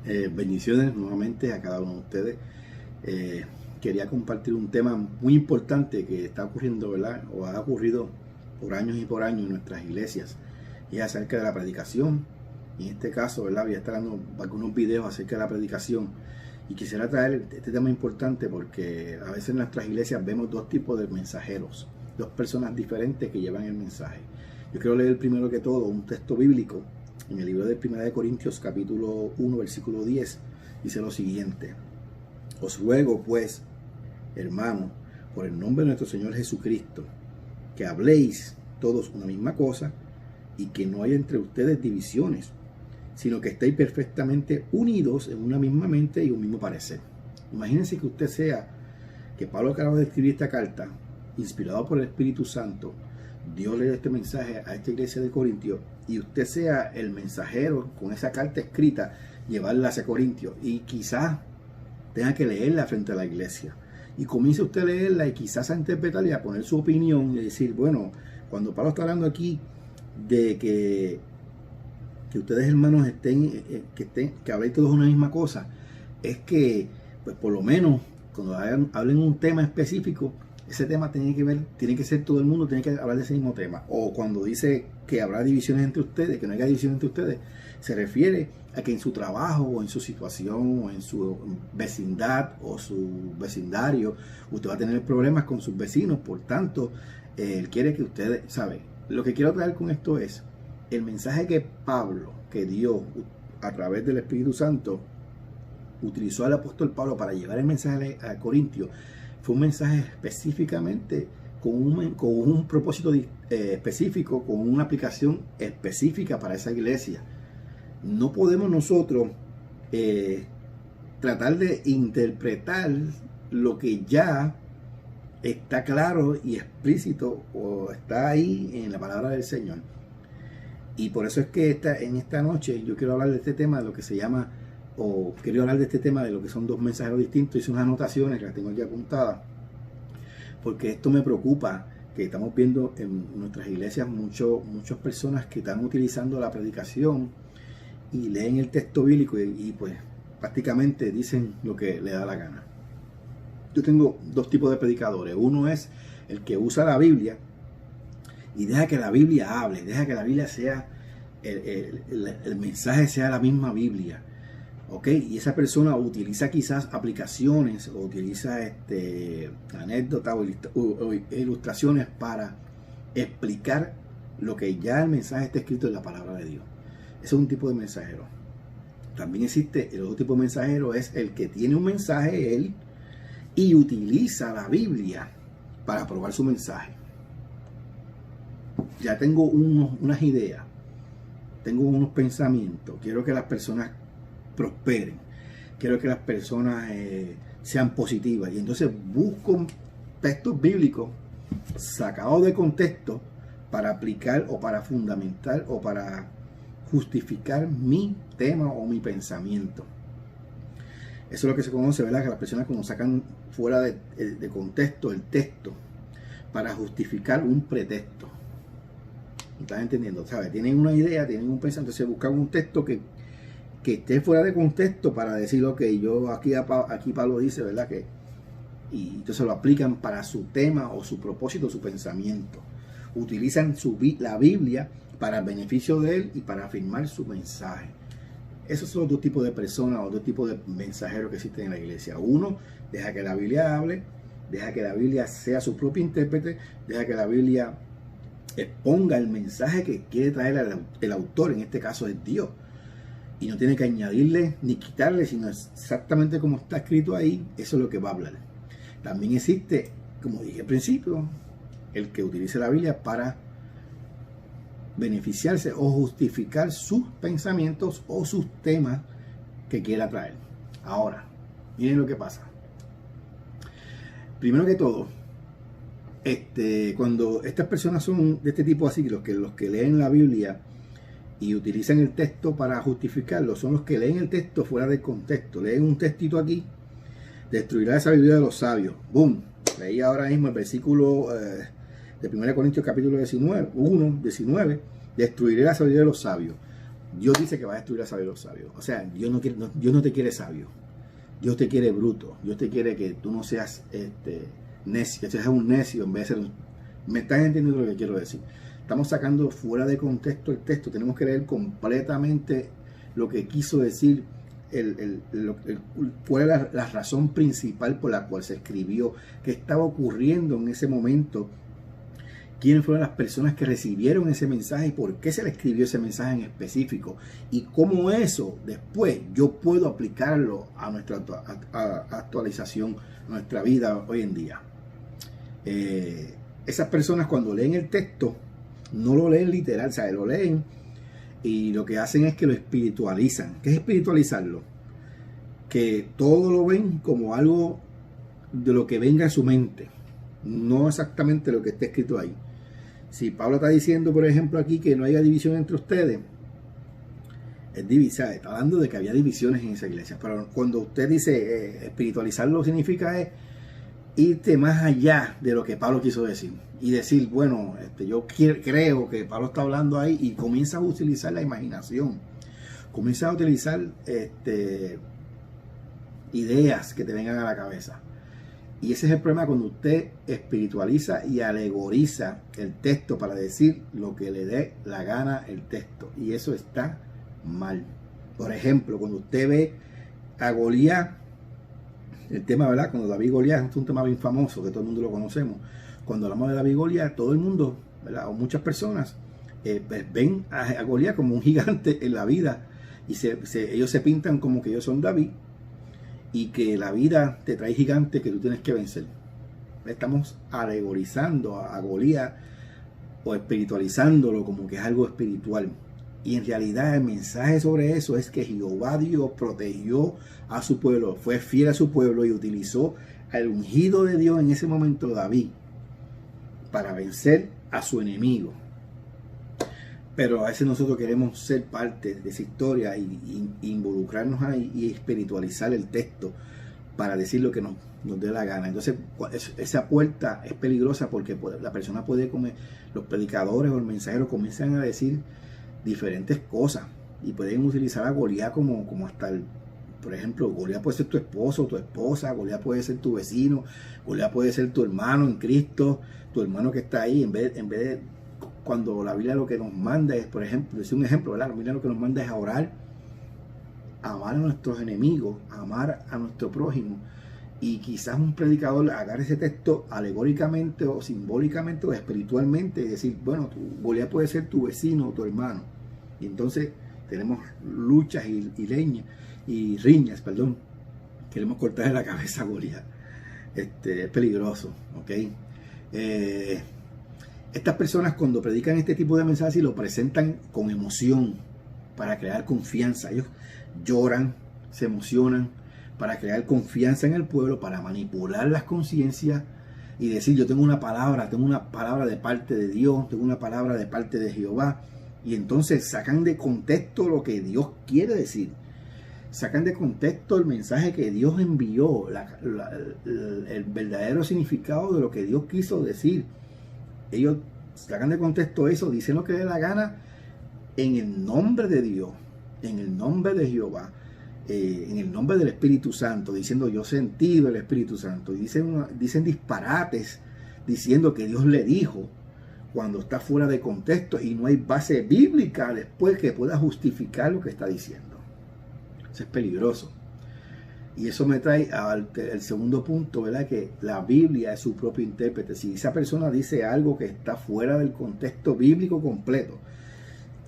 Bendiciones nuevamente a cada uno de ustedes. Eh, Quería compartir un tema muy importante que está ocurriendo, ¿verdad? O ha ocurrido por años y por años en nuestras iglesias. Y es acerca de la predicación. Y en este caso, ¿verdad? Voy a estar dando algunos videos acerca de la predicación. Y quisiera traer este tema importante porque a veces en nuestras iglesias vemos dos tipos de mensajeros. Dos personas diferentes que llevan el mensaje. Yo quiero leer primero que todo un texto bíblico en el libro de 1 Corintios capítulo 1 versículo 10. Dice lo siguiente: os ruego pues, hermanos, por el nombre de nuestro Señor Jesucristo, que habléis todos una misma cosa y que no haya entre ustedes divisiones, sino que estéis perfectamente unidos en una misma mente y un mismo parecer. Imagínense que usted sea, que Pablo acaba de escribir esta carta, inspirado por el Espíritu Santo, Dios le dio este mensaje a esta iglesia de Corintios, y usted sea el mensajero con esa carta escrita, llevarla hacia Corintios, y quizás tenga que leerla frente a la iglesia. Y comience usted a leerla y quizás a interpretarla y a poner su opinión y decir, bueno, cuando Pablo está hablando aquí de que ustedes hermanos que habléis todos una misma cosa, es que, pues por lo menos, cuando hablen un tema específico, ese tema tiene que ser todo el mundo, tiene que hablar de ese mismo tema. O cuando dice que habrá divisiones entre ustedes, que no haya divisiones entre ustedes, se refiere a que en su trabajo o en su situación o en su vecindad o su vecindario usted va a tener problemas con sus vecinos. Por tanto, él quiere que ustedes, ¿sabe? Lo que quiero traer con esto es el mensaje que Pablo, que dio a través del Espíritu Santo, utilizó al apóstol Pablo para llevar el mensaje a Corintios. Fue un mensaje específicamente con un propósito específico, con una aplicación específica para esa iglesia. No podemos nosotros tratar de interpretar lo que ya está claro y explícito o está ahí en la palabra del Señor. Y por eso es que en esta noche yo quiero hablar de este tema, de lo que se llama, o quiero hablar de este tema de lo que son dos mensajeros distintos. Hice unas anotaciones que las tengo aquí apuntadas, porque esto me preocupa, que estamos viendo en nuestras iglesias muchas personas que están utilizando la predicación y leen el texto bíblico y pues prácticamente dicen lo que le da la gana. Yo tengo dos tipos de predicadores. Uno es el que usa la Biblia y deja que la Biblia hable, deja que la Biblia sea, el mensaje sea la misma Biblia. ¿Ok? Y esa persona utiliza quizás aplicaciones o utiliza anécdotas o ilustraciones para explicar lo que ya el mensaje está escrito en la palabra de Dios. Ese es un tipo de mensajero. También existe el otro tipo de mensajero, es el que tiene un mensaje él y utiliza la Biblia para probar su mensaje. Ya tengo unas ideas, tengo unos pensamientos, quiero que las personas prosperen, quiero que las personas sean positivas, y entonces busco textos bíblicos sacados de contexto para aplicar o para fundamentar o para justificar mi tema o mi pensamiento. Eso es lo que se conoce, ¿verdad? Que las personas como sacan fuera de contexto el texto para justificar un pretexto. ¿Estás entendiendo? ¿Sabes? Tienen una idea, tienen un pensamiento, entonces buscan un texto que esté fuera de contexto para decir lo que yo aquí Pablo dice, ¿verdad? Y entonces lo aplican para su tema o su propósito, su pensamiento. Utilizan la Biblia para el beneficio de él y para afirmar su mensaje. Esos son los dos tipos de personas o dos tipos de mensajeros que existen en la iglesia. Uno, deja que la Biblia hable, deja que la Biblia sea su propio intérprete, deja que la Biblia exponga el mensaje que quiere traer el autor, en este caso es Dios. Y no tiene que añadirle ni quitarle, sino exactamente como está escrito ahí, eso es lo que va a hablar. También existe, como dije al principio, el que utilice la Biblia para beneficiarse o justificar sus pensamientos o sus temas que quiera traer. Ahora, miren lo que pasa. Primero que todo, cuando estas personas son de este tipo así, los que leen la Biblia y utilizan el texto para justificarlo, son los que leen el texto fuera del contexto. Leen un textito aquí: destruirá la sabiduría de los sabios. ¡Boom! Leí ahora mismo el versículo de 1 Corintios capítulo 19, destruiré la sabiduría de los sabios. Dios dice que va a destruir a sabios los sabios. O sea, Dios no te quiere sabio. Dios te quiere bruto. Dios te quiere que tú no seas necio, que seas un necio en vez de ser un... ¿Me están entendiendo lo que quiero decir? Estamos sacando fuera de contexto el texto. Tenemos que leer completamente lo que quiso decir, cuál es la razón principal por la cual se escribió, qué estaba ocurriendo en ese momento, quiénes fueron las personas que recibieron ese mensaje y por qué se le escribió ese mensaje en específico, y cómo eso después yo puedo aplicarlo a nuestra actualización, a nuestra vida hoy en día. Esas personas, cuando leen el texto, no lo leen literal, o sea, lo leen y lo que hacen es que lo espiritualizan. ¿Qué es espiritualizarlo? Que todo lo ven como algo de lo que venga a su mente, no exactamente lo que está escrito ahí. Si Pablo está diciendo, por ejemplo, aquí que no haya división entre ustedes, está hablando de que había divisiones en esa iglesia. Pero cuando usted dice espiritualizarlo, significa irte más allá de lo que Pablo quiso decir y decir, bueno, yo creo que Pablo está hablando ahí, y comienza a utilizar la imaginación, comienza a utilizar ideas que te vengan a la cabeza. Y ese es el problema cuando usted espiritualiza y alegoriza el texto para decir lo que le dé la gana el texto, y eso está mal. Por ejemplo, cuando usted ve a Goliat, el tema, ¿verdad? Cuando David y Goliat es un tema bien famoso, que todo el mundo lo conocemos. Cuando hablamos de David y Goliat, todo el mundo, ¿verdad? O muchas personas ven a Goliat como un gigante en la vida, y ellos se pintan como que ellos son David, y que la vida te trae gigantes que tú tienes que vencer. Estamos alegorizando a Goliat o espiritualizándolo como que es algo espiritual. Y en realidad el mensaje sobre eso es que Jehová Dios protegió a su pueblo, fue fiel a su pueblo y utilizó al ungido de Dios en ese momento, David, para vencer a su enemigo. Pero a veces nosotros queremos ser parte de esa historia y involucrarnos ahí y espiritualizar el texto para decir lo que nos dé la gana. Entonces esa puerta es peligrosa, porque la persona puede comer, los predicadores o los mensajeros comienzan a decir diferentes cosas y pueden utilizar a Goliat como hasta por ejemplo, Goliat puede ser tu esposo, tu esposa, Goliat puede ser tu vecino, Goliat puede ser tu hermano en Cristo, tu hermano que está ahí, en vez de cuando la Biblia lo que nos manda es, por ejemplo, decir un ejemplo, ¿verdad? La Biblia lo que nos manda es a orar, a amar a nuestros enemigos, a amar a nuestro prójimo. Y quizás un predicador agarre ese texto alegóricamente o simbólicamente o espiritualmente y decir, bueno, Goliat puede ser tu vecino o tu hermano. Y entonces tenemos luchas y riñas, queremos cortarle la cabeza a Goliat. Es peligroso, ¿ok? Estas personas, cuando predican este tipo de mensajes y lo presentan con emoción para crear confianza, ellos lloran, se emocionan para crear confianza en el pueblo, para manipular las conciencias y decir, yo tengo una palabra de parte de Dios, tengo una palabra de parte de Jehová, y entonces sacan de contexto lo que Dios quiere decir, sacan de contexto el mensaje que Dios envió, el verdadero significado de lo que Dios quiso decir. Ellos sacan de contexto eso, dicen lo que les dé la gana en el nombre de Dios, en el nombre de Jehová, en el nombre del Espíritu Santo, diciendo yo sentí el Espíritu Santo, y dicen disparates diciendo que Dios le dijo, cuando está fuera de contexto y no hay base bíblica después que pueda justificar lo que está diciendo. Eso es peligroso. Y eso me trae al segundo punto, ¿verdad? Que la Biblia es su propio intérprete. Si esa persona dice algo que está fuera del contexto bíblico completo,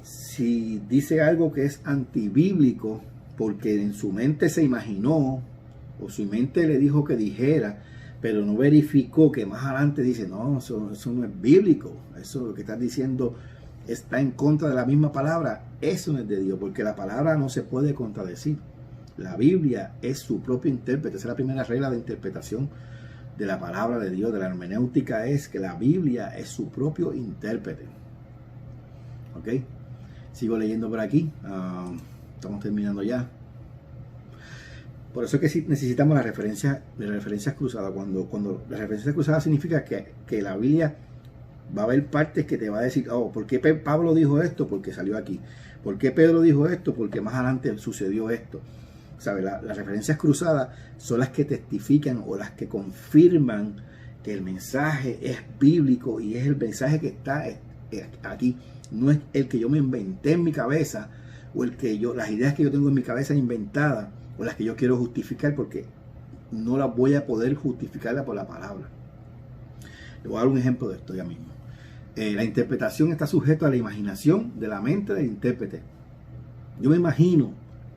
si dice algo que es antibíblico, porque en su mente se imaginó, o su mente le dijo que dijera, pero no verificó, que más adelante dice, no, eso no es bíblico, eso lo que estás diciendo está en contra de la misma palabra, eso no es de Dios, porque la palabra no se puede contradecir. La Biblia es su propio intérprete. Esa es la primera regla de interpretación de la palabra de Dios, de la hermenéutica, es que la Biblia es su propio intérprete. ¿Ok? Sigo leyendo por aquí. Estamos terminando ya. Por eso es que sí necesitamos las referencias cruzadas. Cuando las referencias cruzadas significa que la Biblia Va a haber partes que te va a decir, oh, ¿por qué Pablo dijo esto? Porque salió aquí. ¿Por qué Pedro dijo esto? Porque más adelante sucedió esto. ¿Sabes? Las referencias cruzadas son las que testifican o las que confirman que el mensaje es bíblico y es el mensaje que está aquí. No es el que yo me inventé en mi cabeza o las ideas que yo tengo en mi cabeza inventadas o las que yo quiero justificar, porque no las voy a poder justificarla por la palabra. Le voy a dar un ejemplo de esto ya mismo. La interpretación está sujeta a la imaginación de la mente del intérprete. Yo me imagino,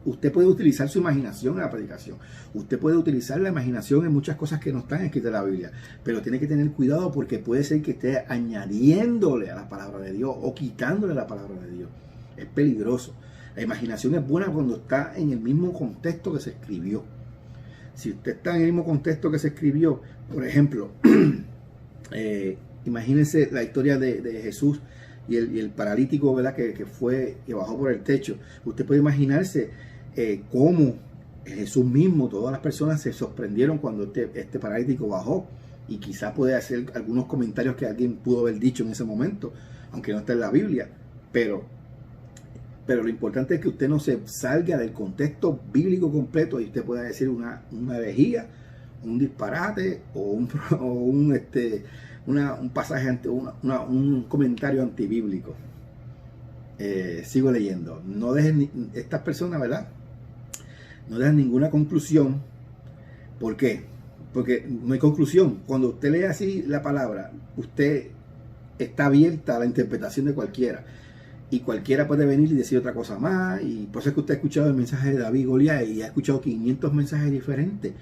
usted puede utilizar su imaginación en la predicación. Usted puede utilizar la imaginación en muchas cosas que no están escritas en la Biblia. Pero tiene que tener cuidado porque puede ser que esté añadiéndole a la palabra de Dios o quitándole a la palabra de Dios. Es peligroso. La imaginación es buena cuando está en el mismo contexto que se escribió. Si usted está en el mismo contexto que se escribió, por ejemplo, imagínense la historia de Jesús y el paralítico, ¿verdad? Que bajó por el techo. Usted puede imaginarse cómo Jesús mismo, todas las personas se sorprendieron cuando este paralítico bajó, y quizá puede hacer algunos comentarios que alguien pudo haber dicho en ese momento, aunque no está en la Biblia, pero lo importante es que usted no se salga del contexto bíblico completo y usted pueda decir una herejía, un disparate o un pasaje, un comentario antibíblico. Sigo leyendo. No dejen estas personas, ¿verdad? No dejan ninguna conclusión. ¿Por qué? Porque no hay conclusión. Cuando usted lee así la palabra, usted está abierta a la interpretación de cualquiera. Y cualquiera puede venir y decir otra cosa más. Y por eso es que usted ha escuchado el mensaje de David y Goliat y ha escuchado 500 mensajes diferentes,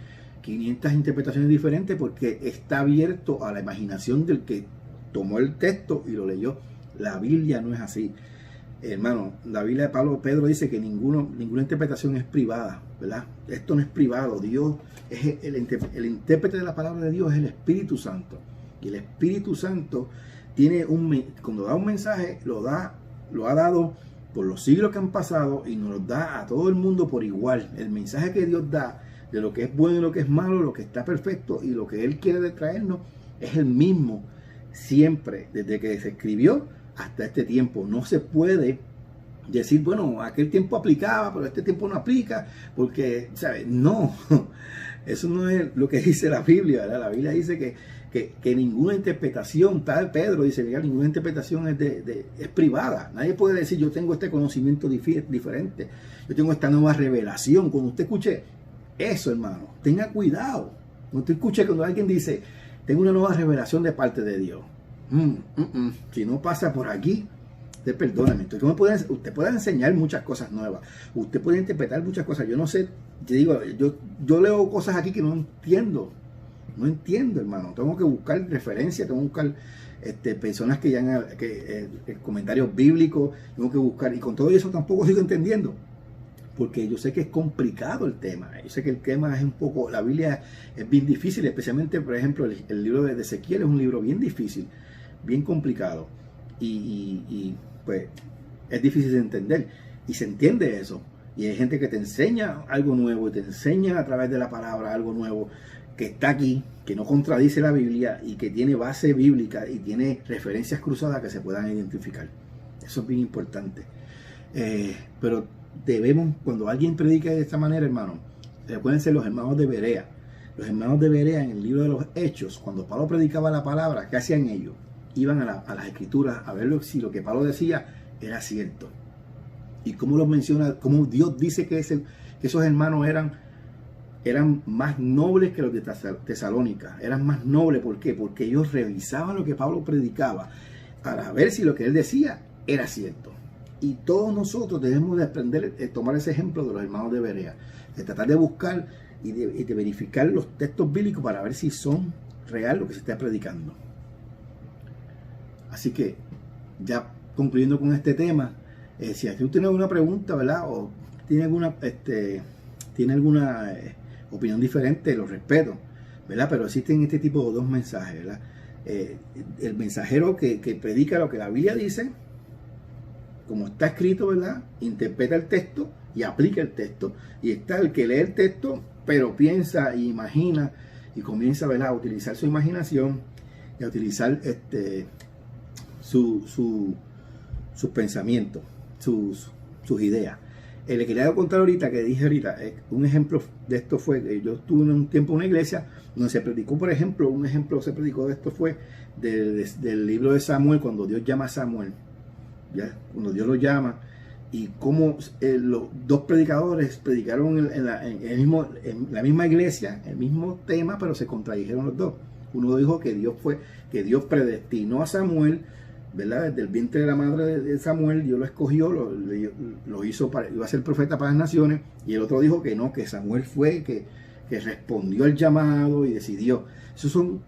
500 interpretaciones diferentes, porque está abierto a la imaginación del que tomó el texto y lo leyó. La Biblia no es así, hermano. La Biblia de Pedro dice que ninguna interpretación es privada, ¿verdad? Esto no es privado. Dios es el intérprete de la palabra de Dios, es el Espíritu Santo. Y el Espíritu Santo cuando da un mensaje, lo ha dado por los siglos que han pasado y nos lo da a todo el mundo por igual. El mensaje que Dios da de lo que es bueno y lo que es malo, lo que está perfecto y lo que Él quiere traernos, es el mismo siempre, desde que se escribió hasta este tiempo. No se puede decir, bueno, aquel tiempo aplicaba, pero este tiempo no aplica, porque, ¿sabes? No, eso no es lo que dice la Biblia, ¿verdad? La Biblia dice que ninguna interpretación, tal Pedro dice, ninguna interpretación es privada. Nadie puede decir, yo tengo este conocimiento diferente, yo tengo esta nueva revelación. Cuando usted escuche eso, hermano, tenga cuidado. Cuando usted escuche cuando alguien dice, tengo una nueva revelación de parte de Dios, si no pasa por aquí, usted perdóname. Entonces, usted puede enseñar muchas cosas nuevas, usted puede interpretar muchas cosas. Yo no sé, yo leo cosas aquí que no entiendo, hermano. Tengo que buscar referencias, tengo que buscar personas que ya comentarios bíblicos, tengo que buscar, y con todo eso tampoco sigo entendiendo, porque yo sé que es complicado el tema. Yo sé que el tema es un poco, la Biblia es bien difícil, especialmente, por ejemplo, el libro de Ezequiel es un libro bien difícil, bien complicado, y pues es difícil de entender, y se entiende eso, y hay gente que te enseña algo nuevo, y te enseña a través de la palabra algo nuevo, que está aquí, que no contradice la Biblia, y que tiene base bíblica, y tiene referencias cruzadas que se puedan identificar. Eso es bien importante. Pero debemos, cuando alguien predica de esta manera, hermano, pueden ser los hermanos de Berea. Los hermanos de Berea, en el libro de los Hechos, cuando Pablo predicaba la palabra, ¿qué hacían ellos? Iban a las escrituras a ver si lo que Pablo decía era cierto. Y cómo los menciona, cómo Dios dice que esos hermanos eran más nobles que los de Tesalónica. Eran más nobles, ¿por qué? Porque ellos revisaban lo que Pablo predicaba para ver si lo que él decía era cierto. Y todos nosotros debemos de aprender, tomar ese ejemplo de los hermanos de Berea, de tratar de buscar y de verificar los textos bíblicos para ver si son real lo que se está predicando. Así que, ya concluyendo con este tema, si usted tiene alguna pregunta, ¿verdad? O tiene alguna opinión diferente, lo respeto, ¿verdad? Pero existen este tipo de dos mensajes, ¿verdad? El mensajero que predica lo que la Biblia dice, como está escrito, ¿verdad? Interpreta el texto y aplica el texto. Y está el que lee el texto, pero piensa y imagina y comienza, ¿verdad?, a utilizar su imaginación y a utilizar sus pensamientos, sus ideas. Le quería contar ahorita, que dije ahorita, un ejemplo de esto fue que yo estuve un tiempo en una iglesia donde se predicó, por ejemplo, un ejemplo se predicó de esto fue del libro de Samuel, cuando Dios llama a Samuel, ¿ya? Cuando Dios lo llama, y cómo los dos predicadores predicaron en la misma iglesia, el mismo tema, pero se contradijeron los dos. Uno dijo que Dios predestinó a Samuel, ¿verdad? Desde el vientre de la madre de Samuel, Dios lo escogió, lo hizo iba a ser profeta para las naciones, y el otro dijo que no, que Samuel fue que respondió al llamado y decidió. Esos son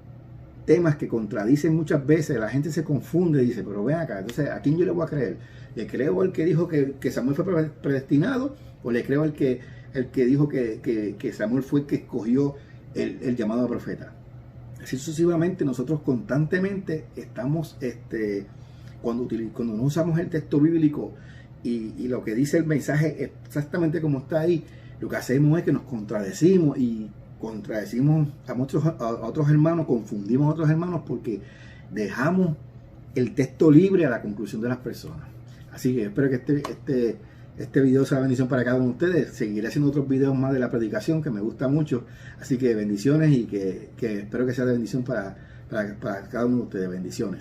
temas que contradicen muchas veces, la gente se confunde y dice, pero ven acá, entonces, ¿a quién yo le voy a creer? ¿Le creo al que dijo que Samuel fue predestinado? ¿O le creo al que dijo que Samuel fue el que escogió el llamado a profeta? Así sucesivamente, nosotros constantemente estamos, cuando no usamos el texto bíblico y lo que dice el mensaje exactamente como está ahí, lo que hacemos es que nos contradecimos y contradecimos a otros hermanos, confundimos a otros hermanos porque dejamos el texto libre a la conclusión de las personas. Así que espero que este video sea bendición para cada uno de ustedes. Seguiré haciendo otros videos más de la predicación que me gusta mucho. Así que bendiciones y que espero que sea de bendición para cada uno de ustedes. Bendiciones.